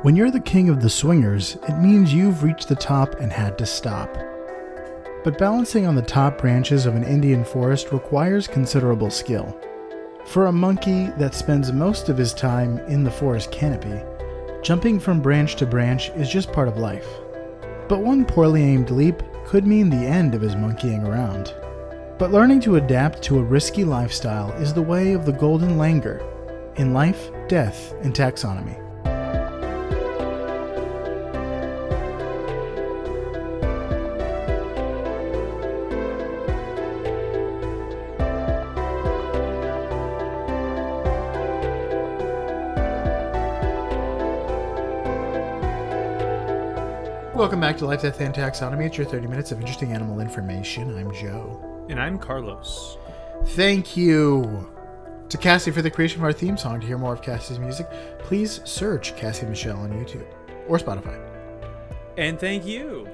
When you're the king of the swingers, it means you've reached the top and had to stop. But balancing on the top branches of an Indian forest requires considerable skill. For a monkey that spends most of his time in the forest canopy, jumping from branch to branch is just part of life. But one poorly aimed leap could mean the end of his monkeying around. But learning to adapt to a risky lifestyle is the way of the golden langur in life, death, and taxonomy. Welcome back to Life, Death, and Taxonomy. It's your 30 minutes of interesting animal information. I'm Joe. And I'm Carlos. Thank you to Cassie for the creation of our theme song. To hear more of Cassie's music, please search Cassie Michelle on YouTube or Spotify. And thank you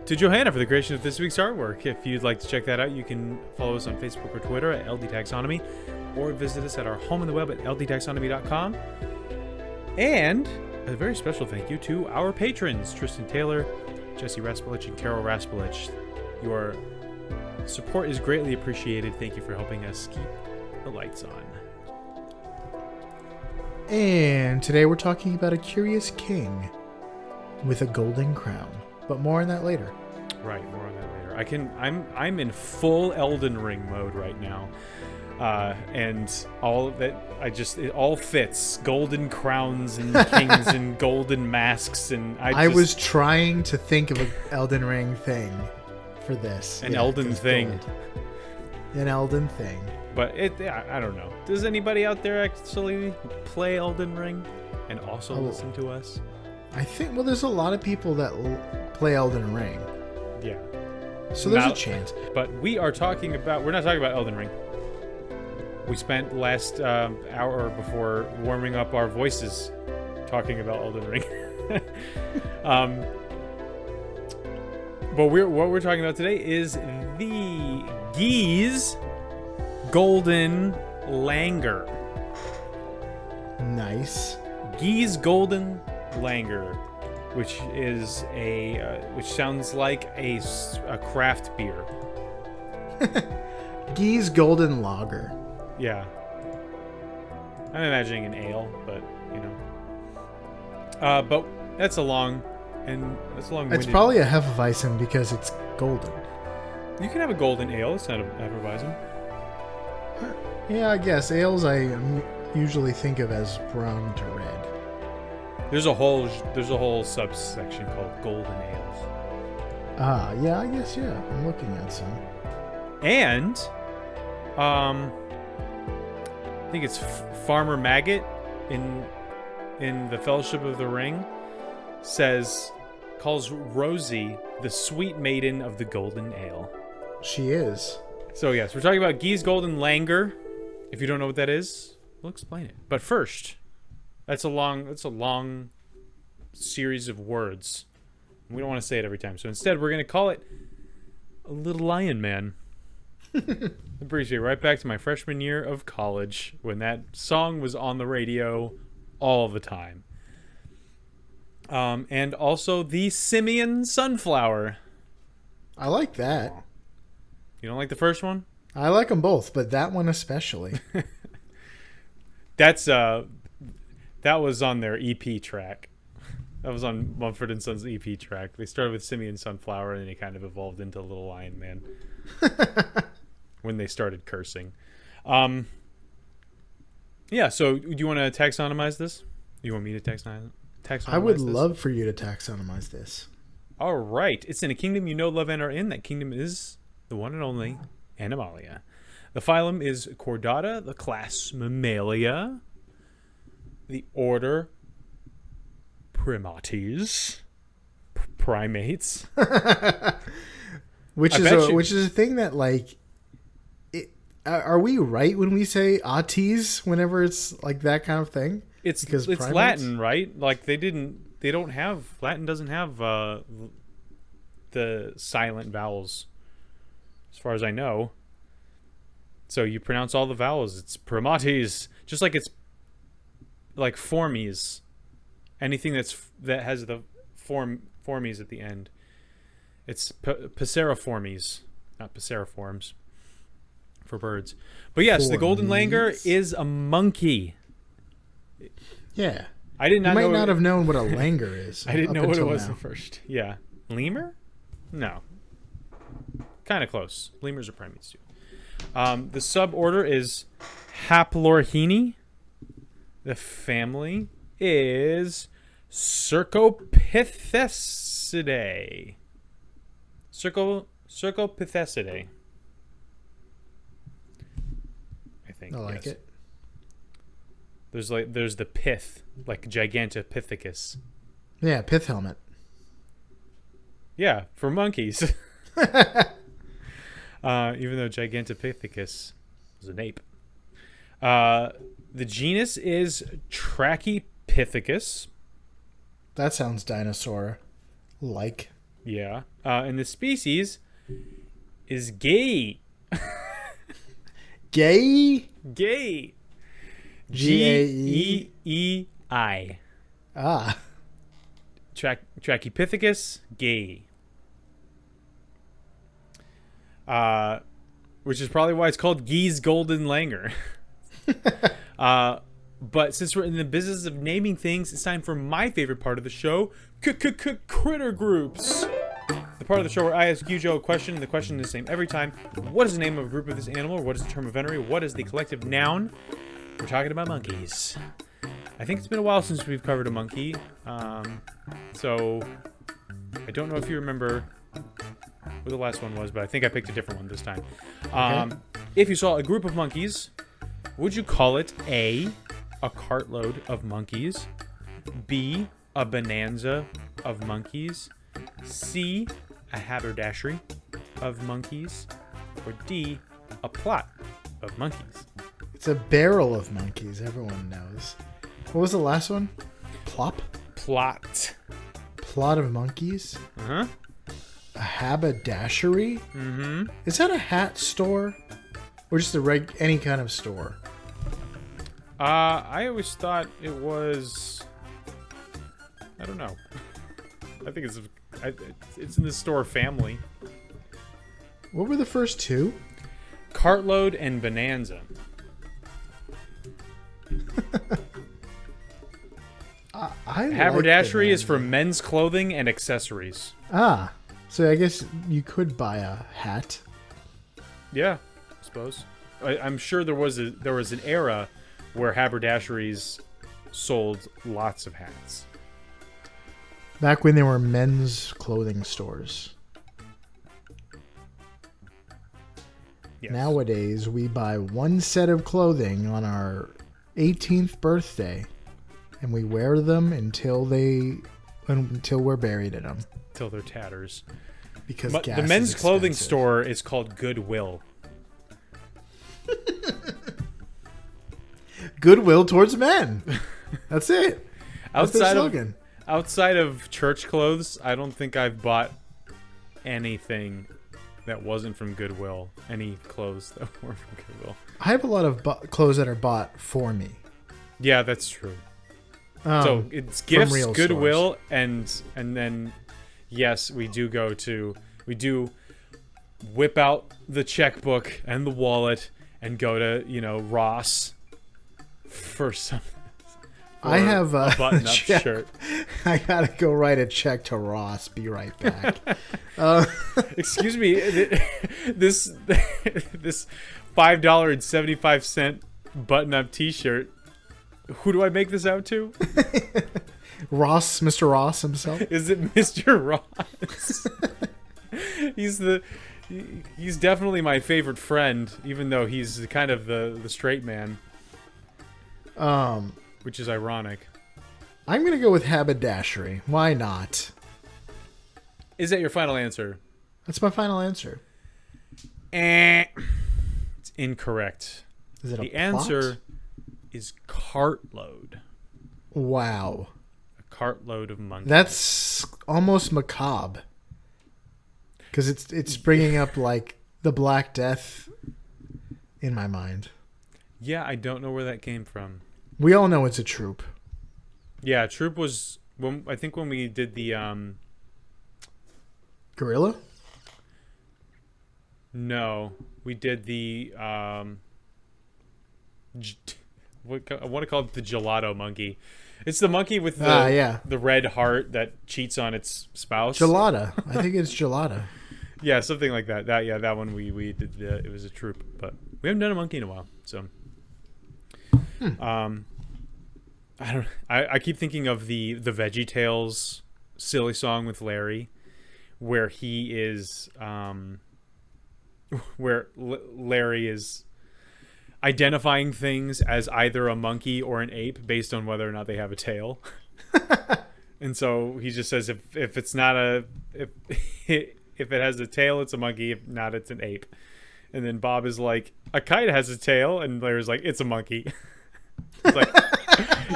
to Johanna for the creation of this week's artwork. If you'd like to check that out, you can follow us on Facebook or Twitter at LD Taxonomy, or visit us at our home on the web at ldtaxonomy.com. And a very special thank you to our patrons, Tristan Taylor, Jesse Raspulich, and Carol Raspulich. Your support is greatly appreciated. Thank you for helping us keep the lights on. And today we're talking about a curious king with a golden crown. But more on that later. Right, more on that later. I'm in full Elden Ring mode right now. And all of that, it all fits. Golden crowns and kings and golden masks, and I was trying to think of an Elden Ring thing for this. An Elden thing. Gold. An Elden thing. But I don't know. Does anybody out there actually play Elden Ring and also listen to us? I think, there's a lot of people that play Elden Ring. Yeah. So there's a chance. But we're not talking about Elden Ring. We spent last hour before warming up our voices talking about Elden Ring. But what we're talking about today is the Gies Golden Langur. Nice. Gies Golden Langur, which is which sounds like a craft beer. Gies Golden Lager. Yeah. I'm imagining an ale, but, but that's a long... It's probably a Hefeweizen because it's golden. You can have a golden ale. It's not a Hefeweizen. Yeah, I guess. Ales I usually think of as brown to red. There's a whole subsection called golden ales. Yeah, I guess, yeah. I'm looking at some. And, I think it's Farmer Maggot in the Fellowship of the Ring calls Rosie the sweet maiden of the golden ale. She is. So yes, we're talking about Gies Golden Langur. If you don't know what that is, we'll explain it. But first, that's a long series of words. We don't want to say it every time. So instead, we're going to call it a Little Lion Man. It brings me right back to my freshman year of college when that song was on the radio all the time. And also the Simian Sunflower. I like that. You don't like the first one? I like them both, but that one especially. That was on their EP track. That was on Mumford & Sons EP track. They started with Simian Sunflower and they kind of evolved into Little Lion Man. When they started cursing. Yeah, so do you want to taxonomize this? You want me to taxonomize I would love for you to taxonomize this. All right. It's in a kingdom you know, love, and are in. That kingdom is the one and only Animalia. The phylum is Chordata, the class Mammalia, the order Primates, primates. Which is a thing that, like, are we right when we say autes whenever it's like that kind of thing? It's Latin, right? Like Latin doesn't have the silent vowels, as far as I know. So you pronounce all the vowels. It's primates, just like it's like formies Anything that has the formies at the end. It's Passeriformes, not Passeriforms for birds. But yes, the golden langur is a monkey. Yeah. I did not You know. might not have known what a langur is. I didn't know what it was now. at first. Yeah. Lemur? No. Kind of close. Lemurs are primates too. The suborder is Haplorhini. The family is Cercopithecidae. Cercopithecidae. I think. I like yes. it. There's the pith, like Gigantopithecus. Yeah, pith helmet. Yeah, for monkeys. Even though Gigantopithecus is an ape. The genus is Trachypithecus. That sounds dinosaur-like. Yeah. And the species is gay. Gay? Gay. G-A-E? Geei. Ah. Trachypithecus gay. Which is probably why it's called Gee's Golden Langur. But since we're in the business of naming things, it's time for my favorite part of the show, Critter Groups. The part of the show where I ask you, Joe, a question, and the question is the same every time. What is the name of a group of this animal? What is the term of venery? What is the collective noun? We're talking about monkeys. I think it's been a while since we've covered a monkey. So I don't know if you remember what the last one was, but I think I picked a different one this time. Okay. If you saw a group of monkeys, would you call it A, a cartload of monkeys, B, a bonanza of monkeys, C, a haberdashery of monkeys, or D, a plot of monkeys? It's a barrel of monkeys, everyone knows. What was the last one? Plop? Plot. Plot of monkeys? Uh-huh. A haberdashery? Mm-hmm. Is that a hat store? Or just any kind of store? I always thought it was... I don't know. I think it's in the store family. What were the first two? Cartload and bonanza. Haberdashery is for men's clothing and accessories. Ah, so I guess you could buy a hat. Yeah, I suppose. I'm sure there was an era where haberdasheries sold lots of hats. Back when there were men's clothing stores. Yes. Nowadays, we buy one set of clothing on our 18th birthday, and we wear them until we're buried in them. Till they're tatters. Because But gas the men's is clothing expensive. store is called Goodwill. Goodwill towards men. That's it. That's their slogan. Outside of church clothes, I don't think I've bought anything that wasn't from Goodwill. Any clothes that weren't from Goodwill. I have a lot of clothes that are bought for me. Yeah, that's true. So it's gifts, real Goodwill, and then yes, we do whip out the checkbook and the wallet and go to Ross for some. I have a button-up check. shirt. I gotta go write a check to Ross. Be right back. Excuse me, this $5.75 button-up T-shirt. Who do I make this out to? Ross, Mr. Ross himself. Is it Mr. Ross? He's definitely my favorite friend, even though he's kind of the straight man. Which is ironic. I'm gonna go with haberdashery. Why not? Is that your final answer? That's my final answer. It's incorrect. Is it The plot? answer is cartload. Wow. A cartload of monkeys. That's almost macabre. Because it's bringing up like the Black Death in my mind. Yeah, I don't know where that came from. We all know it's a troop. Yeah, Troop was I think when we did the Gorilla? no, we did the I want to call it the gelato monkey. It's the monkey with Yeah. the red heart that cheats on its spouse. Gelada. I think it's gelada. Yeah, something like that. That one we did. It was a Troop, but we haven't done a monkey in a while. So, I don't. I keep thinking of the VeggieTales silly song with Larry, where he is Larry is identifying things as either a monkey or an ape based on whether or not they have a tail. And so he just says if it's not if if it has a tail, it's a monkey. If not, it's an ape. And then Bob is like, a kite has a tail, and Larry's like, it's a monkey. He's like,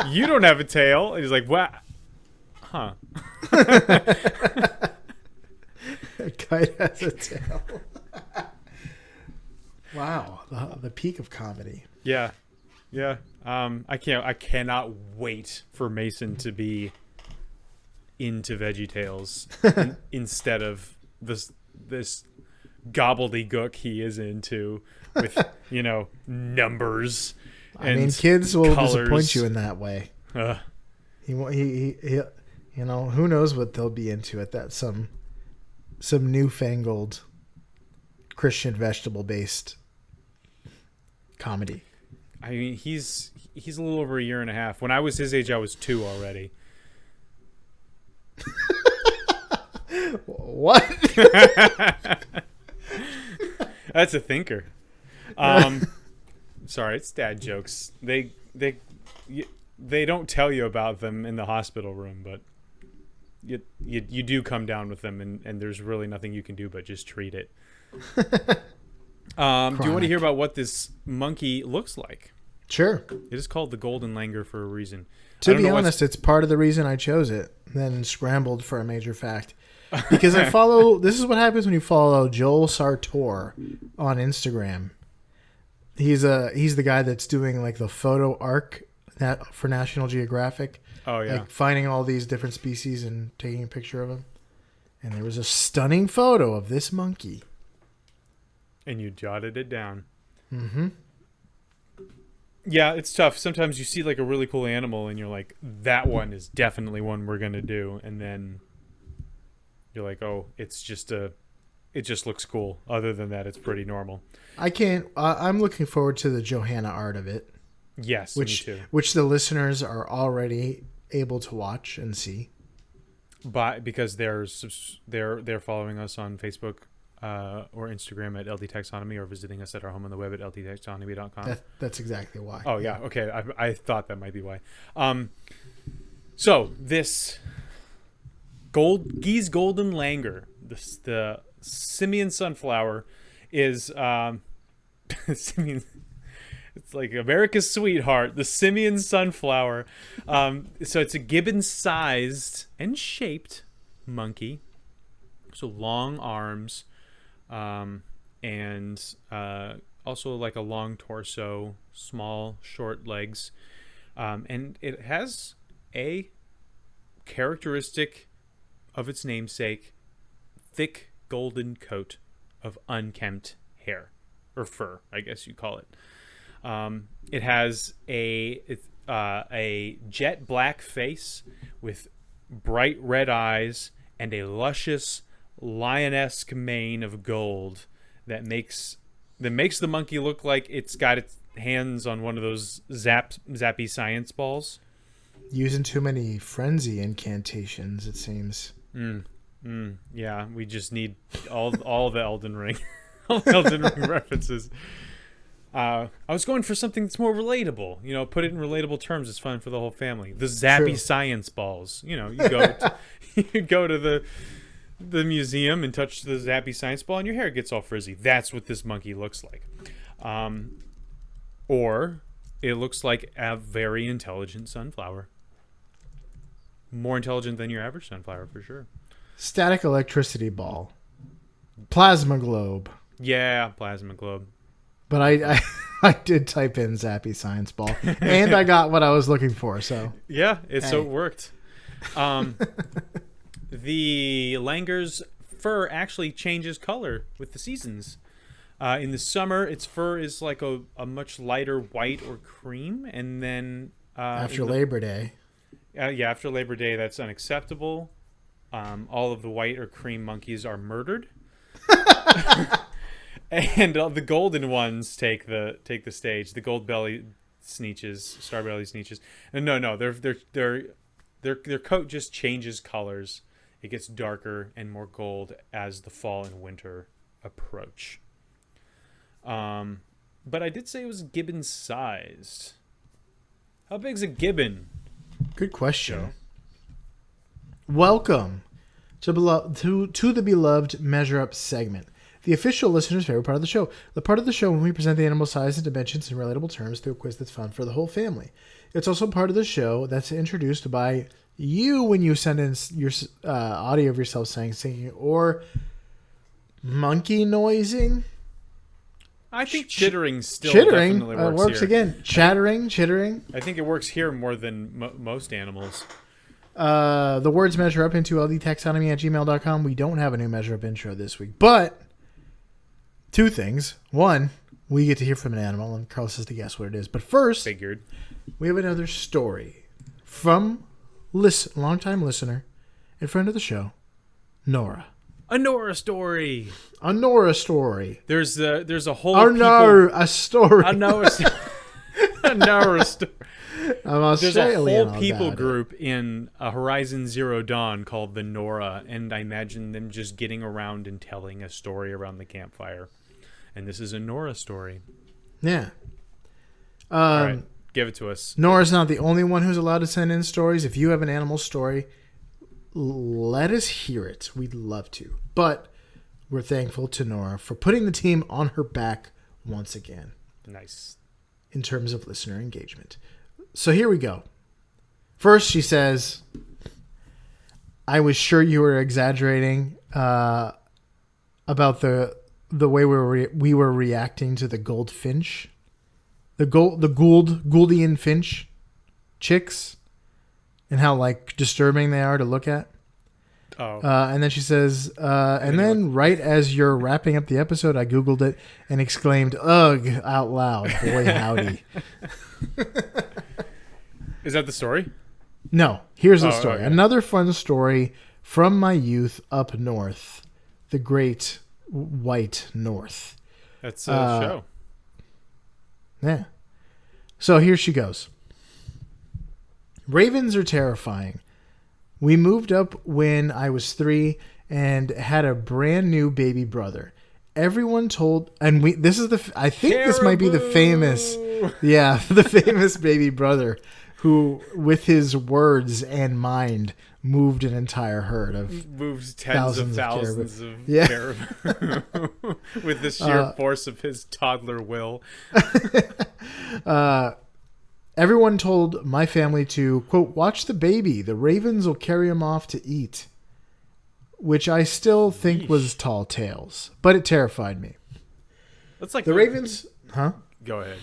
you don't have a tail. And he's like, what? Huh. A kite has a tail. Wow, the peak of comedy. Yeah. I cannot wait for Mason to be into VeggieTales instead of this gobbledygook he is into with numbers. I mean, kids will colors. disappoint you in that way. He who knows what they'll be into at that some newfangled Christian vegetable based comedy. I mean, he's a little over a year and a half. When I was his age, I was 2 already. What? That's a thinker. Sorry, it's dad jokes. They don't tell you about them in the hospital room, but you do come down with them, and there's really nothing you can do but just treat it. Do you want to hear about what this monkey looks like? Sure. It is called the Golden Langur for a reason. To be honest, it's part of the reason I chose it, then scrambled for a major fact. Because I follow... This is what happens when you follow Joel Sartor on Instagram. He's the guy that's doing like the photo arc for National Geographic. Oh, yeah. Like finding all these different species and taking a picture of them. And there was a stunning photo of this monkey. And you jotted it down. Mm-hmm. Yeah, it's tough. Sometimes you see like a really cool animal and you're like, that one is definitely one we're going to do. And then you're like, oh, it just looks cool. Other than that, it's pretty normal. I'm looking forward to the Johanna art of it. Yes, me too. Which the listeners are already able to watch and see. Because they're following us on Facebook or Instagram at LD Taxonomy, or visiting us at our home on the web at ldtaxonomy.com. That's exactly why. Oh, yeah. Okay. I thought that might be why. So this Gee's Golden Langur, the simian sunflower, is simian. It's like America's sweetheart, the simian sunflower. So it's a gibbon-sized and shaped monkey. So long arms, and also like a long torso, small, short legs. And it has a characteristic of its namesake, thick golden coat of unkempt hair, or fur, I guess you call it. It has a jet black face with bright red eyes and a luscious lionesque mane of gold that makes the monkey look like it's got its hands on one of those zappy science balls. Using too many frenzy incantations, it seems. Yeah, we just need all the Elden Ring, Elden Ring references. I was going for something that's more relatable. Put it in relatable terms. It's fun for the whole family. The zappy science balls. You go to the museum and touch the zappy science ball, and your hair gets all frizzy. That's what this monkey looks like. Or it looks like a very intelligent sunflower. More intelligent than your average sunflower, for sure. Static electricity ball. Plasma globe. Yeah, plasma globe. But I did type in Zappy Science Ball, and I got what I was looking for. So yeah, so it worked. The Langur's fur actually changes color with the seasons. In the summer, its fur is like a much lighter white or cream, and then after Labor Day, after Labor Day, that's unacceptable. All of the white or cream monkeys are murdered. And the golden ones take the stage. The gold belly sneeches, star belly sneeches. And no, their coat just changes colors. It gets darker and more gold as the fall and winter approach. But I did say it was gibbon sized. How big's a gibbon? Good question. Welcome to the beloved Measure Up segment, the official listener's favorite part of the show. The part of the show when we present the animal size and dimensions in relatable terms through a quiz that's fun for the whole family. It's also part of the show that's introduced by you when you send in your audio of yourself singing, or monkey noising. I think chittering still chittering definitely works works here. again. Chittering. I think it works here more than most animals. The words measure up into ldtaxonomy@gmail.com. We don't have a new measure up intro this week, but two things. One, we get to hear from an animal, and Carlos has to guess what it is. But first, Figured. we have another story from longtime listener and friend of the show, Nora. A Nora story. A Nora story. There's a whole a story. A Nora story. A Nora story. I'm There's a Australian whole people about group in Horizon Zero Dawn called the Nora, and I imagine them just getting around and telling a story around the campfire. And this is a Nora story. Yeah. All right, give it to us. Nora's not the only one who's allowed to send in stories. If you have an animal story, let us hear it. We'd love to. But we're thankful to Nora for putting the team on her back once again. Nice. In terms of listener engagement. So here we go. First, she says, I was sure you were exaggerating about the way we were reacting to the goldfinch. The Gouldian finch chicks, and how like disturbing they are to look at. Oh. And then she says, and then right as you're wrapping up the episode, I Googled it and exclaimed, ugh, out loud. Boy, howdy. Is that the story? No, here's the story. Okay. Another fun story from my youth up north, the great white north. That's a show. Yeah. So here she goes. Ravens are terrifying. We moved up when I was 3 and had a brand new baby brother. Everyone told, and I think this might be the famous, the famous baby brother who, with his words and mind, moved an entire herd of moves tens of thousands of yeah. caribou with the sheer force of his toddler will. Everyone told my family to, quote, watch the baby. The ravens will carry him off to eat. Which I still think was tall tales, but it terrified me. That's like the ravens, huh? Go ahead.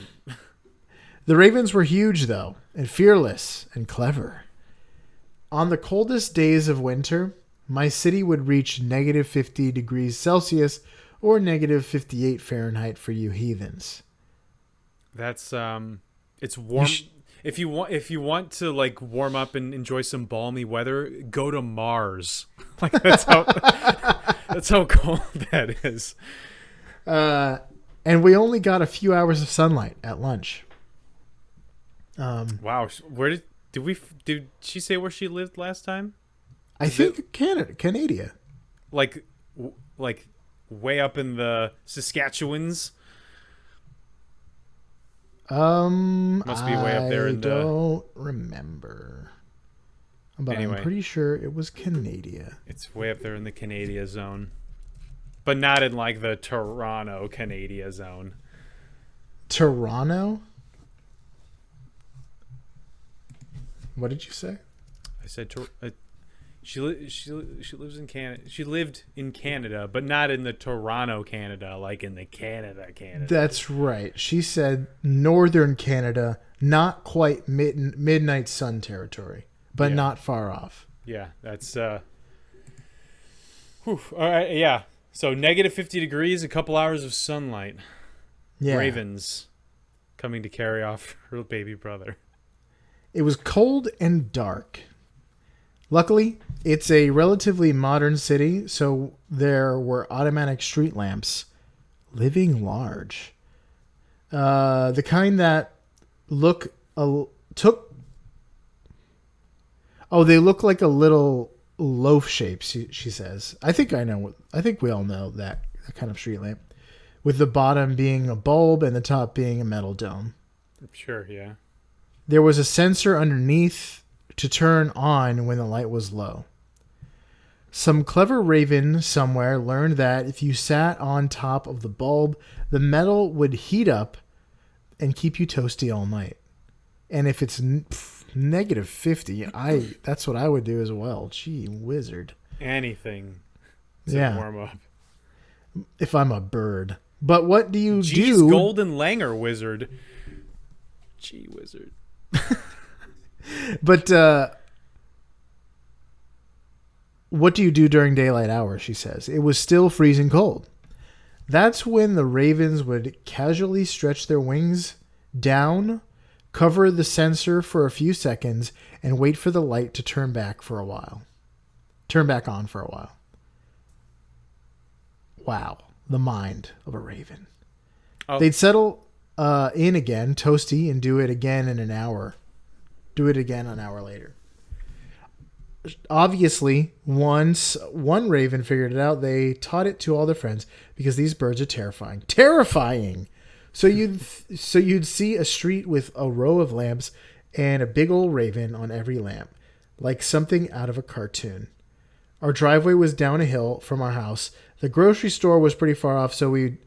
The ravens were huge, though, and fearless and clever. On the coldest days of winter, my city would reach negative 50 degrees Celsius or negative 58 Fahrenheit for you heathens. That's it's warm. If you want to like warm up and enjoy some balmy weather, go to Mars. Like that's how cold that is. And we only got a few hours of sunlight at lunch. Wow, where did she say where she lived last time? I think Canada. Like way up in the Saskatchewans. Must be way up there in the... I don't remember. But anyway. I'm pretty sure it was Canada. It's way up there in the Canada zone. But not in like the Toronto Canada zone. Toronto? What did you say? I said She lives in Canada. She lived in Canada, but not in the Toronto, Canada, like in the Canada. That's right. She said northern Canada, not quite midnight sun territory, but not far off. Yeah, that's all right, yeah. So -50 degrees, a couple hours of sunlight. Yeah. Ravens coming to carry off her baby brother. It was cold and dark. Luckily, it's a relatively modern city, so there were automatic street lamps, living large. The kind that they look like a little loaf shape, she says. I think we all know that kind of street lamp, with the bottom being a bulb and the top being a metal dome. Sure, yeah. There was a sensor underneath to turn on when the light was low. Some clever raven somewhere learned that if you sat on top of the bulb, the metal would heat up and keep you toasty all night. And if it's -50, that's what I would do as well. Gee, wizard. Anything to warm up. If I'm a bird. But what do you do? Golden Langur wizard. Gee, wizard. But what do you do during daylight hours, she says. It was still freezing cold. That's when the ravens would casually stretch their wings down, cover the sensor for a few seconds, and wait for the light to turn back on for a while. Wow, the mind of a raven. Oh. They'd settle in again, toasty, and do it again in an hour. Do it again an hour later. Obviously, once one raven figured it out, they taught it to all their friends because these birds are terrifying. Terrifying! So you'd see a street with a row of lamps and a big old raven on every lamp, like something out of a cartoon. Our driveway was down a hill from our house. The grocery store was pretty far off, so we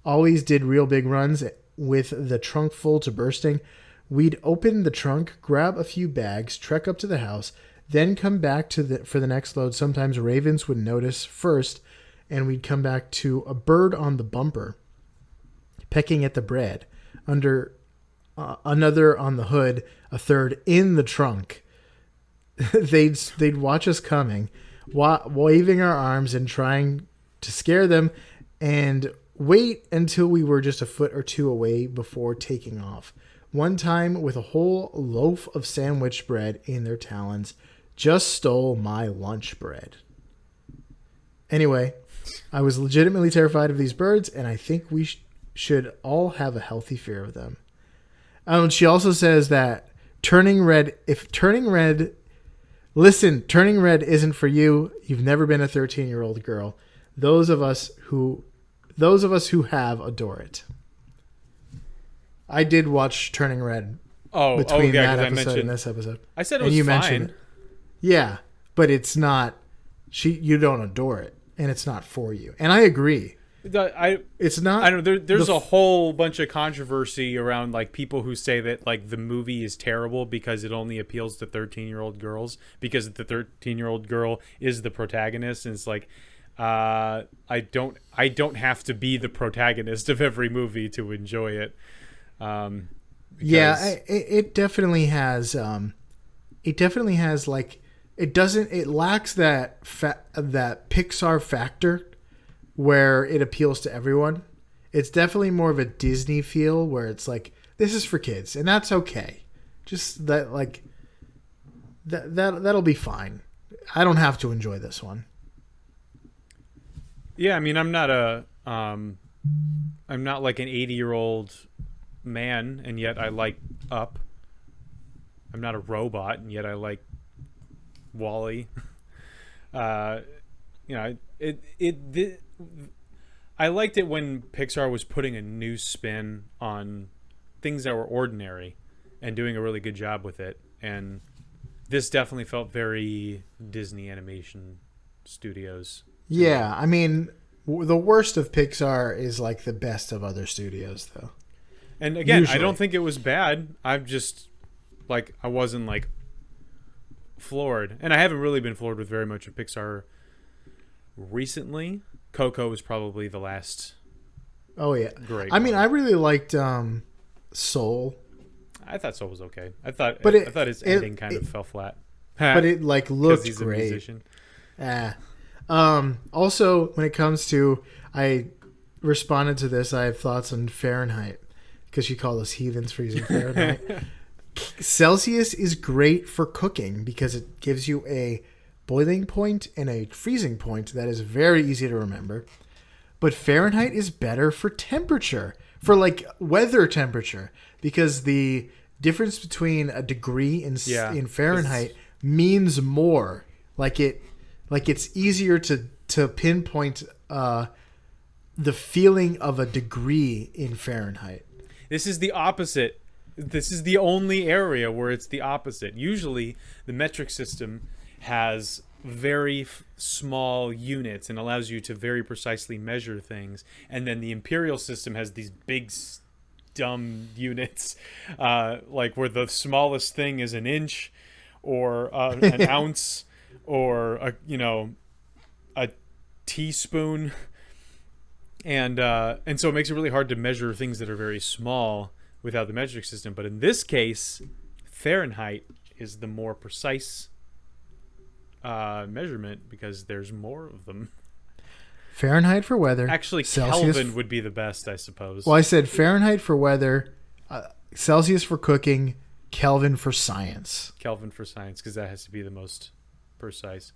always did real big runs with the trunk full to bursting. We'd open the trunk, grab a few bags, trek up to the house, then come back for the next load. Sometimes ravens would notice first, and we'd come back to a bird on the bumper, pecking at the bread. Another on the hood, a third in the trunk. They'd watch us coming, waving our arms and trying to scare them, and wait until we were just a foot or two away before taking off. One time, with a whole loaf of sandwich bread in their talons, just stole my lunch bread. Anyway, I was legitimately terrified of these birds, and I think we should all have a healthy fear of them. She also says that turning red isn't for you. You've never been a 13-year-old girl. Those of us who have adore it. I did watch Turning Red between that episode and this episode. I said it was fine. Yeah, but it's not. You don't adore it, and it's not for you. And I agree. It's not. I don't know. There's a whole bunch of controversy around like people who say that like the movie is terrible because it only appeals to 13-year-old girls because the 13-year-old girl is the protagonist, and it's like. I don't have to be the protagonist of every movie to enjoy it. It definitely has. Like it lacks that Pixar factor where it appeals to everyone. It's definitely more of a Disney feel where it's like this is for kids and that's okay. Just that like that'll be fine. I don't have to enjoy this one. Yeah, I mean, I'm not like an 80-year-old man, and yet I like Up. I'm not a robot, and yet I like Wall-E. I liked it when Pixar was putting a new spin on things that were ordinary and doing a really good job with it. And this definitely felt very Disney Animation Studios. Yeah, I mean, the worst of Pixar is like the best of other studios, though. And again, usually. I don't think it was bad. I'm just like I wasn't like floored, and I haven't really been floored with very much of Pixar recently. Coco was probably the last. Oh yeah, great. I mean, I really liked Soul. I thought Soul was okay. I thought its ending kind of fell flat. But it like looked he's great. A musician. Also, when it comes to, I responded to this. I have thoughts on Fahrenheit because you call us heathens for using Fahrenheit. Celsius is great for cooking because it gives you a boiling point and a freezing point that is very easy to remember. But Fahrenheit is better for temperature, for like weather temperature, because the difference between a degree in Fahrenheit means more. Like it's easier to pinpoint the feeling of a degree in Fahrenheit. This is the opposite. This is the only area where it's the opposite. Usually, the metric system has very small units and allows you to very precisely measure things, and then the imperial system has these big dumb units, like where the smallest thing is an inch or an ounce or a teaspoon, and so it makes it really hard to measure things that are very small without the metric system. But in this case, Fahrenheit is the more precise measurement because there's more of them. Fahrenheit for weather. Actually, Celsius Kelvin would be the best, I suppose. Well, I said Fahrenheit for weather, Celsius for cooking, Kelvin for science. Kelvin for science, because that has to be the most precise.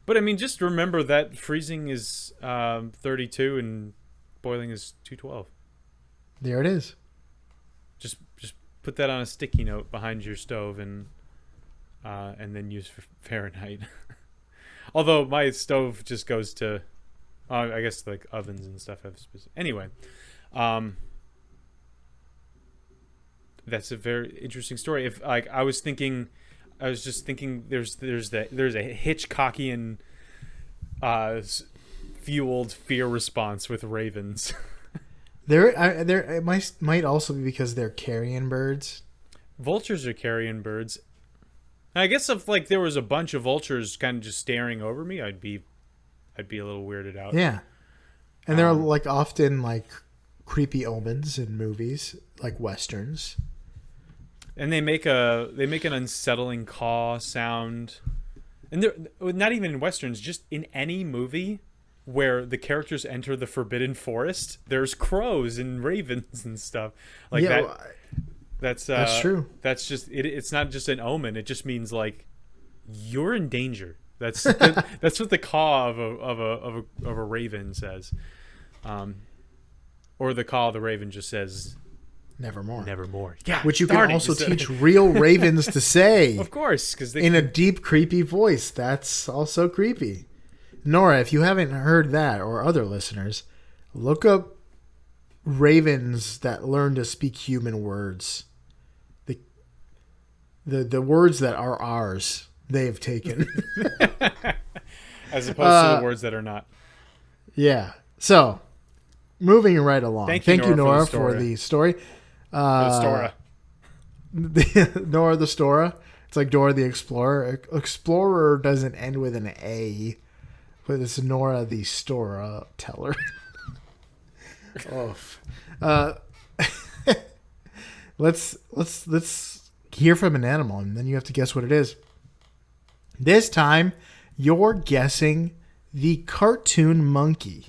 But I mean, just remember that freezing is 32 and boiling is 212. There it is. Just put that on a sticky note behind your stove and then use Fahrenheit. Although my stove just goes to, I guess like ovens and stuff have specific. Anyway, that's a very interesting story. If like I was just thinking, there's a Hitchcockian fueled fear response with ravens. It might also be because they're carrion birds. Vultures are carrion birds. I guess if like there was a bunch of vultures kind of just staring over me, I'd be a little weirded out. Yeah, and they're like often like creepy omens in movies, like westerns. And they make an unsettling caw sound, and they're not even in westerns, just in any movie where the characters enter the forbidden forest. There's crows and ravens and stuff like that. Well, that's true. That's just it. It's not just an omen. It just means like you're in danger. That's that's what the caw of a raven says, or the caw of the raven just says nevermore. Nevermore. Yeah, which you can also teach real ravens to say. Of course, because in a deep, creepy voice. That's also creepy. Nora, if you haven't heard that, or other listeners, look up ravens that learn to speak human words. The words that are ours, they have taken. As opposed to the words that are not. Yeah. So, moving right along. Thank you, Nora, for the story. Nora the Stora. It's like Dora the Explorer. Explorer doesn't end with an A, but it's Nora the Stora teller. Let's hear from an animal, and then you have to guess what it is. This time, you're guessing the cartoon monkey.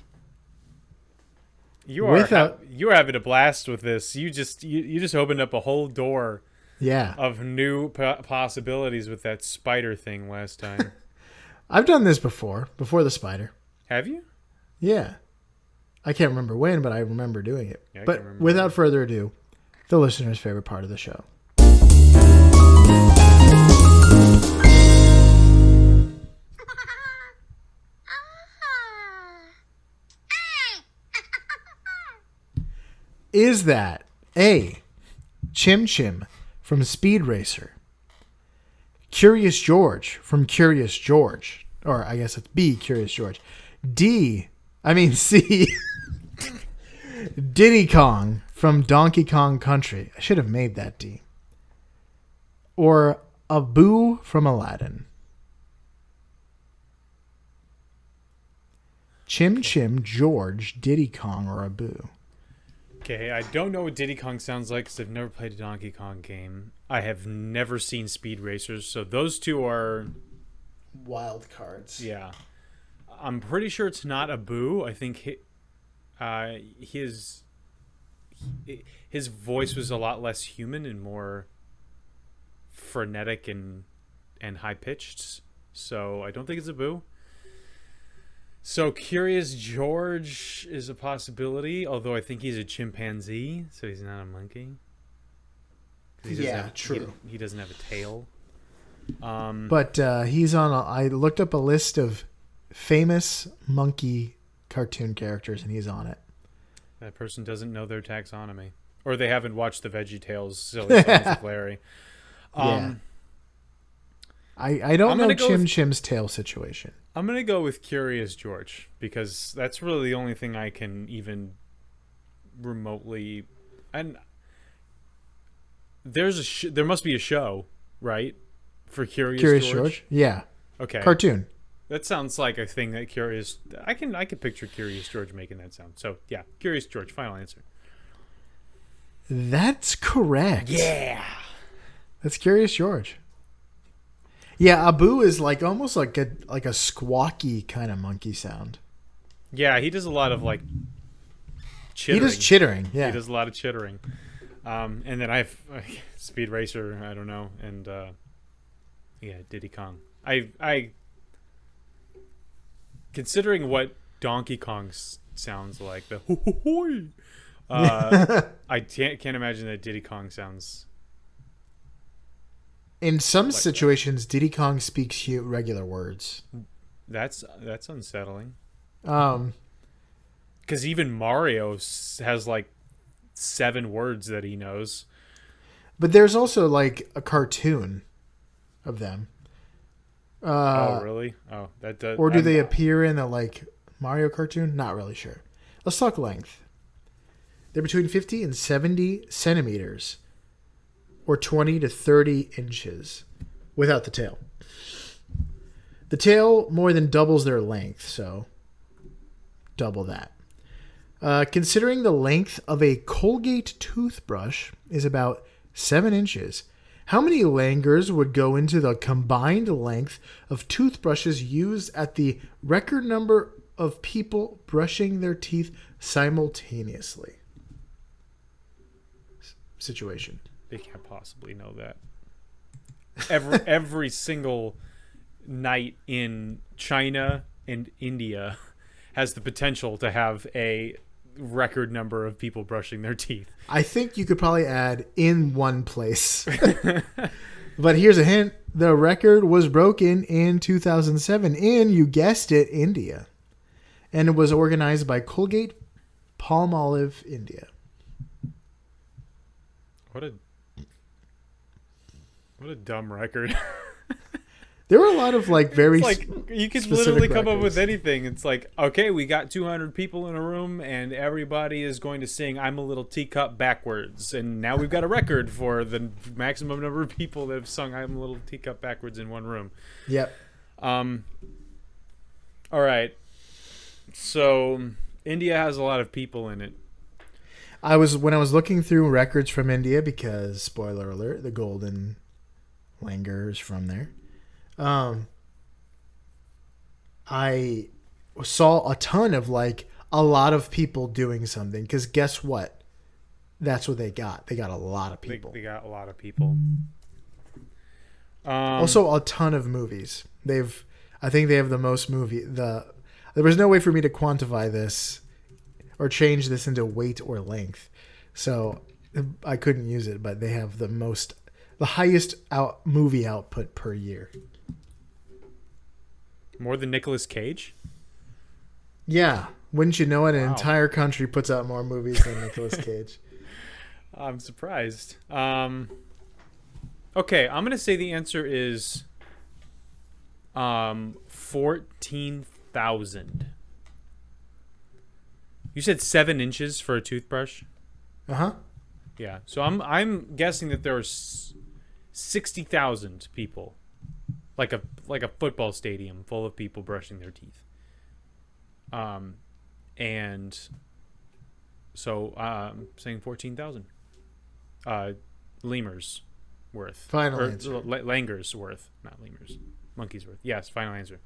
You're having a blast with this. You just opened up a whole door. Yeah. Of new possibilities with that spider thing last time. I've done this before the spider. Have you? Yeah. I can't remember when, but I remember doing it. Yeah, but without further ado, the listener's favorite part of the show. Is that A, Chim Chim from Speed Racer, Curious George from Curious George, or I guess it's B, Curious George, C, Diddy Kong from Donkey Kong Country. I should have made that D. Or Abu from Aladdin. Chim Chim, George, Diddy Kong, or Abu. Okay, I don't know what Diddy Kong sounds like because I've never played a Donkey Kong game. I have never seen Speed Racers, so those two are wild cards. Yeah, I'm pretty sure it's not Abu. I think his voice was a lot less human and more frenetic and high pitched. So I don't think it's Abu. So Curious George is a possibility, although I think he's a chimpanzee, so he's not a monkey. True. He doesn't have a tail. But he's on. I looked up a list of famous monkey cartoon characters, and he's on it. That person doesn't know their taxonomy, or they haven't watched the VeggieTales silly songs with Larry. I don't know Chim Chim's tail situation. I'm gonna go with Curious George because that's really the only thing I can even remotely. And there must be a show, right, for Curious George? Yeah. Okay. Cartoon. That sounds like a thing that Curious. I can picture Curious George making that sound. So yeah, Curious George. Final answer. That's correct. Yeah. That's Curious George. Yeah, Abu is like almost like a squawky kind of monkey sound. Yeah, he does a lot of like chittering. He does chittering. Yeah, he does a lot of chittering. And then I have Speed Racer. I don't know, and Diddy Kong. I considering what Donkey Kong sounds like, the hoi. I can't imagine that Diddy Kong sounds. In some situations, Diddy Kong speaks regular words. That's unsettling. Because even Mario has like 7 words that he knows. But there's also like a cartoon of them. Oh, really? Oh, that does. Or do they appear in the like Mario cartoon? Not really sure. Let's talk length. They're between 50 and 70 centimeters. Or 20 to 30 inches without the tail. The tail more than doubles their length, so double that. Considering the length of a Colgate toothbrush is about 7 inches, how many Langurs would go into the combined length of toothbrushes used at the record number of people brushing their teeth simultaneously? Situation. They can't possibly know that. Every single night in China and India has the potential to have a record number of people brushing their teeth. I think you could probably add in one place. But here's a hint. The record was broken in 2007 in, you guessed it, India. And it was organized by Colgate Palmolive India. What a dumb record. There were a lot of like very you could literally come up with anything. It's like, okay, we got 200 people in a room and everybody is going to sing I'm a Little Teacup backwards. And now we've got a record for the maximum number of people that have sung I'm a Little Teacup backwards in one room. Yep. All right. So India has a lot of people in it. When I was looking through records from India, because spoiler alert, the golden Langur is from there. I saw a ton of like a lot of people doing something, because guess what? That's what they got. They got a lot of people. They got a lot of people. Also, a ton of movies. I think they have the most movie. There was no way for me to quantify this or change this into weight or length, so I couldn't use it. But they have the highest movie output per year. More than Nicolas Cage? Yeah, wouldn't you know it? An entire country puts out more movies than Nicolas Cage. I'm surprised. Okay, I'm gonna say the answer is 14,000. You said 7 inches for a toothbrush? Uh-huh. Yeah. So I'm guessing that there are 60,000 people, like a football stadium full of people brushing their teeth. And so saying 14,000 lemurs worth. Final answer. Langurs worth, not lemurs. Monkeys worth. Yes, final answer.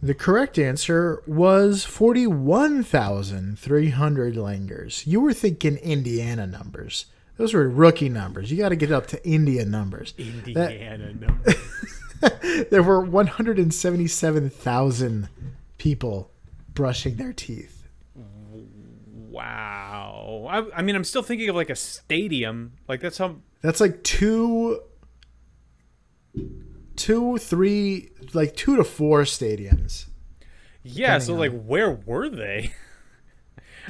The correct answer was 41,300 langurs. You were thinking Indiana numbers. Those were rookie numbers. You got to get up to India numbers. Numbers. There were 177,000 people brushing their teeth. Wow. I mean, I'm still thinking of like a stadium. Like that's like 2 to 4 stadiums. Yeah. So like, where were they?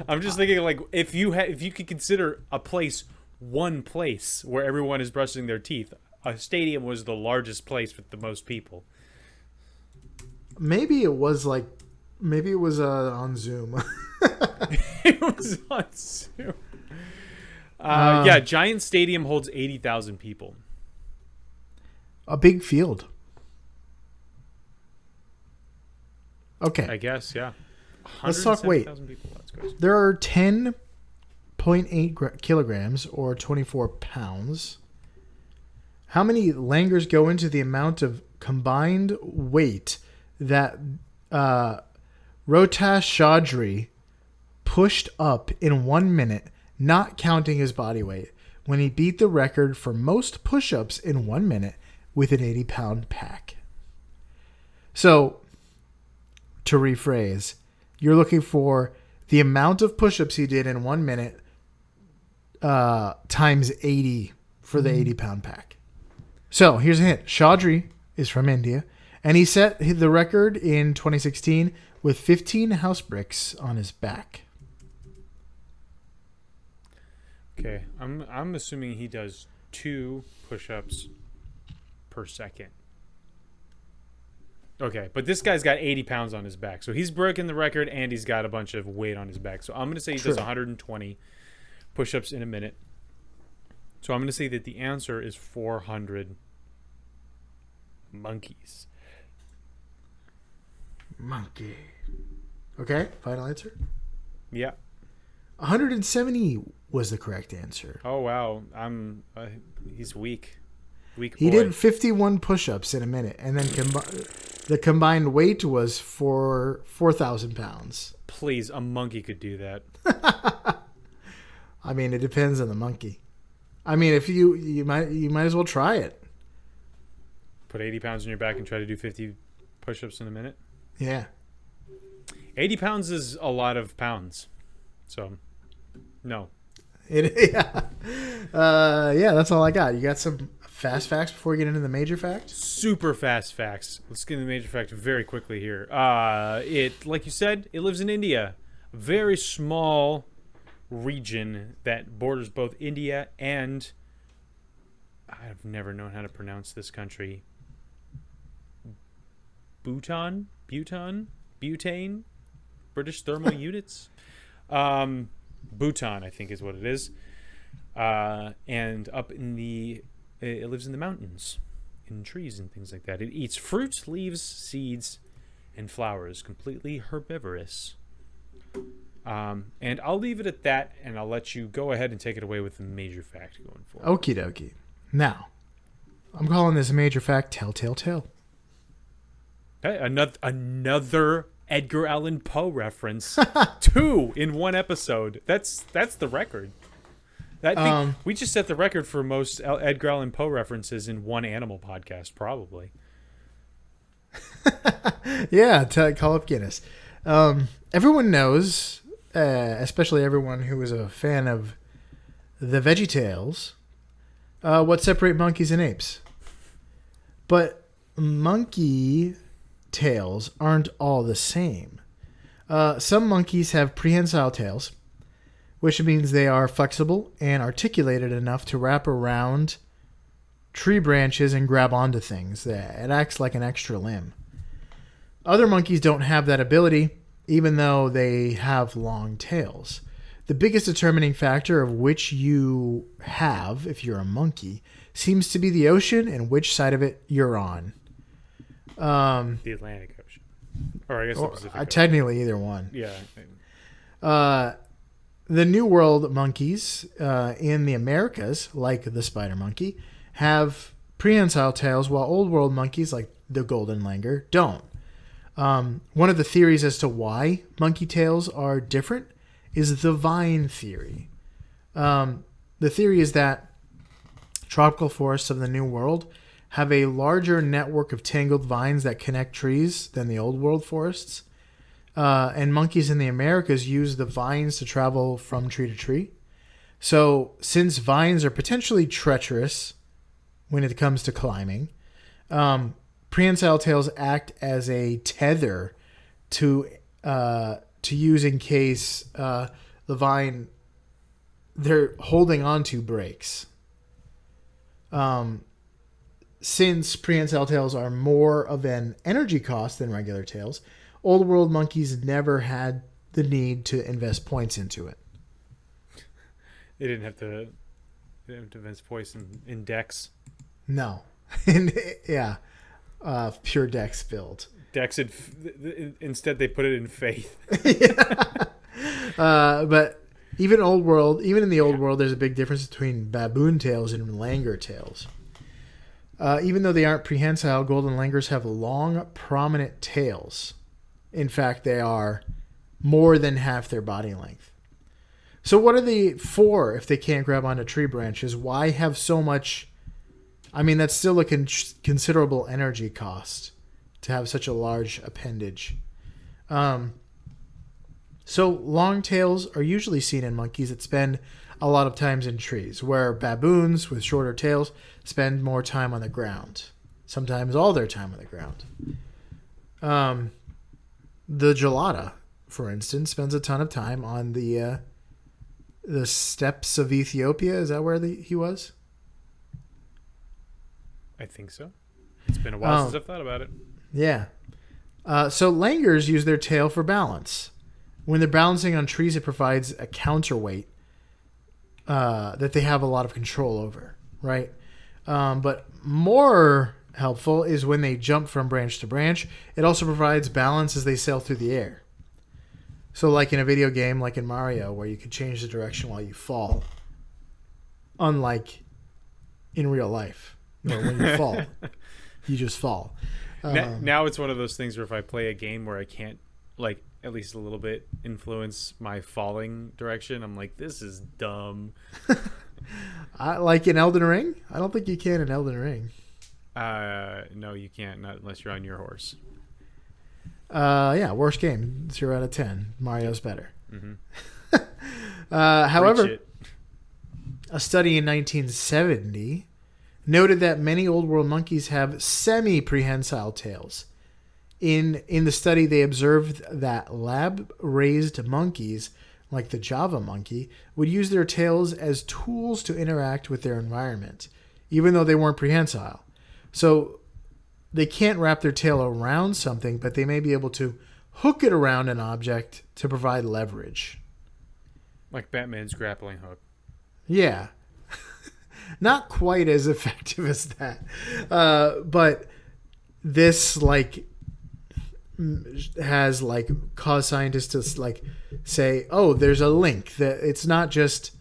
I'm just thinking like if you could consider a place, one place where everyone is brushing their teeth, a stadium was the largest place with the most people. Maybe it was on Zoom. It was on Zoom. Yeah, Giant Stadium holds 80,000 people. A big field. Okay. I guess, yeah. Let's talk weight. People. That's crazy. There are 10.8 kilograms or 24 pounds. How many langurs go into the amount of combined weight that Rotash Chaudhry pushed up in 1 minute, not counting his body weight, when he beat the record for most push-ups in 1 minute with an 80-pound pack? So, to rephrase, you're looking for the amount of push-ups he did in 1 minute times 80 for the 80-pound pack. So, here's a hint. Chaudhry is from India, and he set the record in 2016 with 15 house bricks on his back. Okay, I'm assuming he does 2 push-ups per second. Okay, but this guy's got 80 pounds on his back, so he's broken the record and he's got a bunch of weight on his back. So I'm going to say he does 120 push-ups in a minute. So I'm going to say that the answer is 400 monkeys. Monkey. Okay, final answer? Yeah. 170 was the correct answer. Oh, wow. He's weak. Weak boy. He did 51 push-ups in a minute, and then the combined weight was 4,000 pounds. Please, a monkey could do that. I mean, it depends on the monkey. I mean, if you might as well try it. Put 80 pounds on your back and try to do 50 push-ups in a minute? Yeah. 80 pounds is a lot of pounds. So, no. Yeah, that's all I got. You got some fast facts before we get into the major fact? Super fast facts. Let's get into the major fact very quickly here. It, like you said, it lives in India. A very small region that borders both India and... I've never known how to pronounce this country. Bhutan? Butane? British thermal units? Bhutan, I think is what it is. And up in it lives in the mountains, in trees and things like that. It eats fruits, leaves, seeds, and flowers. Completely herbivorous. And I'll leave it at that, and I'll let you go ahead and take it away with the major fact going forward. Okie dokie. Now, I'm calling this a major fact Telltale Tale. Okay, another Edgar Allan Poe reference. 2 in one episode. That's the record. We just set the record for most Edgar Allan Poe references in one animal podcast, probably. Yeah, call up Guinness. Everyone knows, especially everyone who is a fan of the VeggieTales, what separate monkeys and apes. But monkey tails aren't all the same. Some monkeys have prehensile tails, which means they are flexible and articulated enough to wrap around tree branches and grab onto things. It acts like an extra limb. Other monkeys don't have that ability, even though they have long tails. The biggest determining factor of which you have, if you're a monkey, seems to be the ocean and which side of it you're on. The Atlantic Ocean. Or I guess the Pacific Ocean. Technically either one. Yeah. The New World monkeys in the Americas, like the spider monkey, have prehensile tails, while Old World monkeys, like the golden langur, don't. One of the theories as to why monkey tails are different is the vine theory. The theory is that tropical forests of the New World have a larger network of tangled vines that connect trees than the Old World forests. And monkeys in the Americas use the vines to travel from tree to tree. So since vines are potentially treacherous when it comes to climbing, prehensile tails act as a tether to use in case the vine they're holding onto breaks. Since prehensile tails are more of an energy cost than regular tails, Old World monkeys never had the need to invest points into it. They didn't have to invest points in Dex. No. Yeah. Pure Dex build. Dex instead they put it in faith. But even in the Old World, there's a big difference between baboon tails and langur tails. Even though they aren't prehensile, golden langurs have long, prominent tails. In fact, they are more than half their body length. So what are they for if they can't grab onto tree branches? Why have so much... I mean, that's still a considerable energy cost to have such a large appendage. So long tails are usually seen in monkeys that spend a lot of times in trees, where baboons with shorter tails spend more time on the ground. Sometimes all their time on the ground. The gelada, for instance, spends a ton of time on the steppes of Ethiopia. Is that where he was? I think so. It's been a while since I've thought about it. Yeah. So langurs use their tail for balance. When they're balancing on trees, it provides a counterweight that they have a lot of control over, right? But more helpful is when they jump from branch to branch. It also provides balance as they sail through the air. So like in a video game, like in Mario, where you can change the direction while you fall. Unlike in real life, where when you fall, you just fall. Now it's one of those things where if I play a game where I can't, like, at least a little bit influence my falling direction, I'm like, this is dumb. Like in Elden Ring? I don't think you can in Elden Ring. No, you can't, not unless you're on your horse. Yeah, worst game. 0 out of 10. Mario's better. Mm-hmm. However, a study in 1970 noted that many Old World monkeys have semi-prehensile tails. In the study, they observed that lab-raised monkeys, like the Java monkey, would use their tails as tools to interact with their environment, even though they weren't prehensile. So they can't wrap their tail around something, but they may be able to hook it around an object to provide leverage. Like Batman's grappling hook. Yeah. Not quite as effective as that. But this, like, has, like, caused scientists to, like, say, oh, there's a link. That it's not just...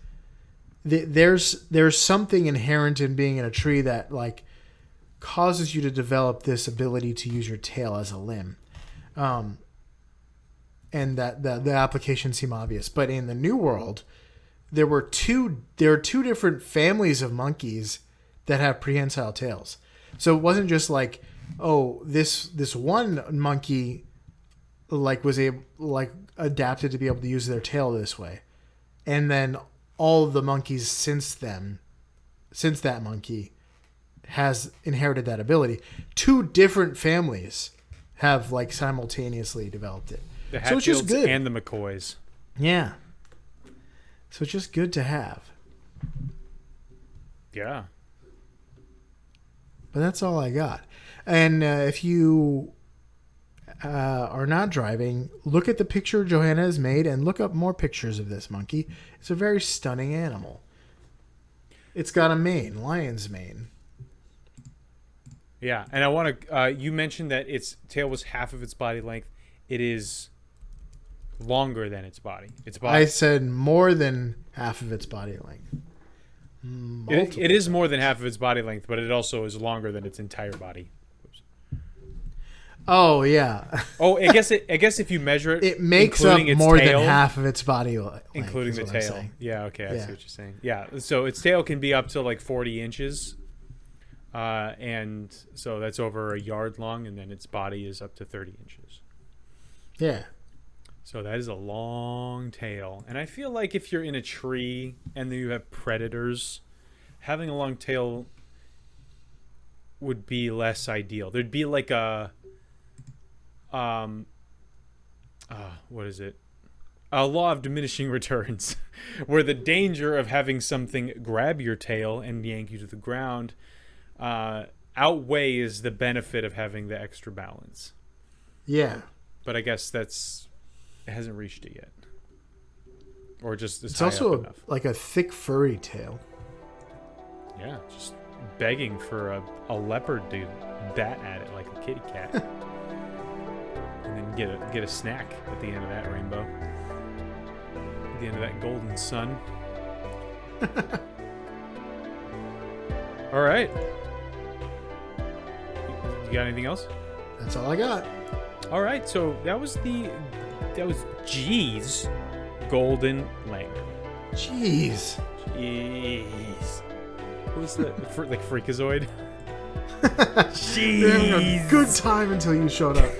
There's something inherent in being in a tree that, like, causes you to develop this ability to use your tail as a limb. And that the applications seem obvious. But in the New World, there are two different families of monkeys that have prehensile tails. So it wasn't just like, oh, this one monkey like was adapted to be able to use their tail this way. And then all of the monkeys since that monkey has inherited that ability. Two different families have, like, simultaneously developed it. The Hatfields and the McCoys. Yeah. So it's just good to have. Yeah. But that's all I got. And if you are not driving, look at the picture Johanna has made and look up more pictures of this monkey. It's a very stunning animal. It's got a mane, lion's mane. Yeah, and I want to. You mentioned that its tail was half of its body length. It is longer than its body. I said more than half of its body length. It is more than half of its body length, but it also is longer than its entire body. Oops. Oh yeah. Oh, I guess if you measure it, it makes up its more tail, than half of its body length, including the tail. Yeah, okay, I see what you're saying. Yeah, so its tail can be up to like 40 inches. And so that's over a yard long, and then its body is up to 30 inches. Yeah. So that is a long tail. And I feel like if you're in a tree and then you have predators, having a long tail would be less ideal. There'd be like a what is it? A law of diminishing returns where the danger of having something grab your tail and yank you to the ground outweighs the benefit of having the extra balance. Yeah. But I guess it hasn't reached it yet. Or just it's also like a thick furry tail. Yeah, just begging for a leopard to bat at it like a kitty cat. And then get a snack at the end of that rainbow. At the end of that golden sun. All right. You got anything else? That's all I got. All right, so that was G's golden Langur. Jeez. Who's that? Like Freakazoid? Jeez. You're having a good time until you showed up.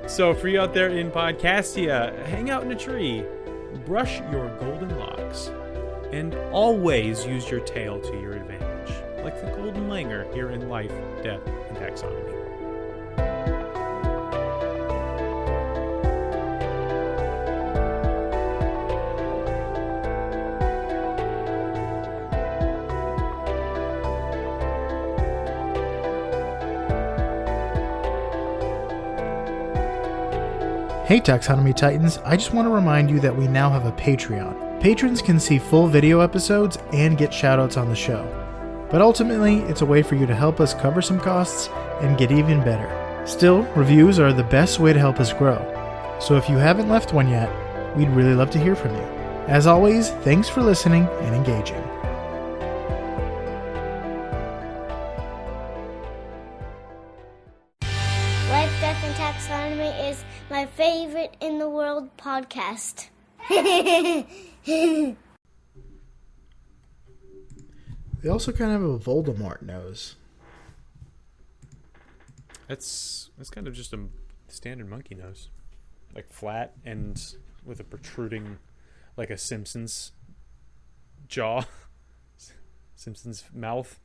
So for you out there in Podcastia, hang out in a tree, brush your golden locks, and always use your tail to your advantage, like the golden Langur here in Life, Death, and Taxonomy. Hey Taxonomy Titans, I just want to remind you that we now have a Patreon. Patrons can see full video episodes and get shoutouts on the show. But ultimately, it's a way for you to help us cover some costs and get even better. Still, reviews are the best way to help us grow. So if you haven't left one yet, we'd really love to hear from you. As always, thanks for listening and engaging. Life, Death, and Taxonomy is my favorite in the world podcast. They also kind of have a Voldemort nose. That's kind of just a standard monkey nose. Like flat and with a protruding, like a Simpsons jaw. Simpsons mouth.